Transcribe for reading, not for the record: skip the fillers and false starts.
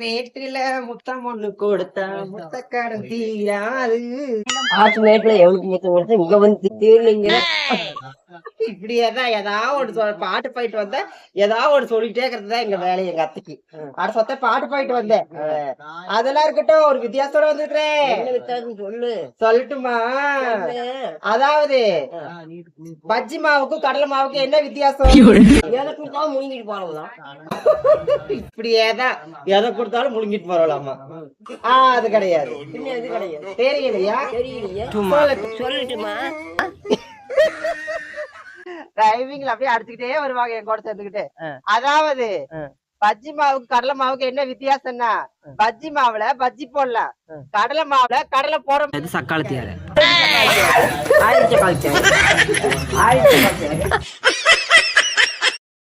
மேட்டில முத்தம் ஒண்ணு கொடுத்தா முத்தக்காரன் தீராது. ஆற்று மேட்டுல எவனுக்கு முத்தம் கொடுத்தா இங்க வந்து தீர்லீங்க. இப்படியேதான் ஏதாவது ஒன்று பாட்டு போயிட்டு வந்தேன், ஏதாவது ஒன்று சொல்லிட்டே இருக்கிறது தான் எங்க வேலை. எங்க அத்தைக்கு அட சொத்த பாட்டு போயிட்டு வந்தேன். அதெல்லாம் இருக்கட்டும், ஒரு வித்தியாசத்தோட வந்துருக்கிறேன். சொல்லு. சொல்லட்டுமா? அதாவது பஜ்ஜி மாவுக்கும் கடலை மாவுக்கும் என்ன வித்தியாசம்? எனக்கு முழுங்கிட்டு போறதுதான். இப்படியேதான் எதை கொடுத்தாலும் முழுங்கிட்டு போறலாமா? அது கிடையாது. தெரியலையா? சொல்லட்டுமா? டிரைவிங்ல அப்படியே அடிச்சுக்கிட்டே வருவாங்க என் கூட சேர்ந்துக்கிட்டு. அதாவது பஜ்ஜி மாவுக்கு கடலை மாவுக்கு என்ன வித்தியாசம்னா, பஜ்ஜி மாவுல பஜ்ஜி போடலாம், கடலை மாவுல கடலை போட. சக்காலத்தியாரு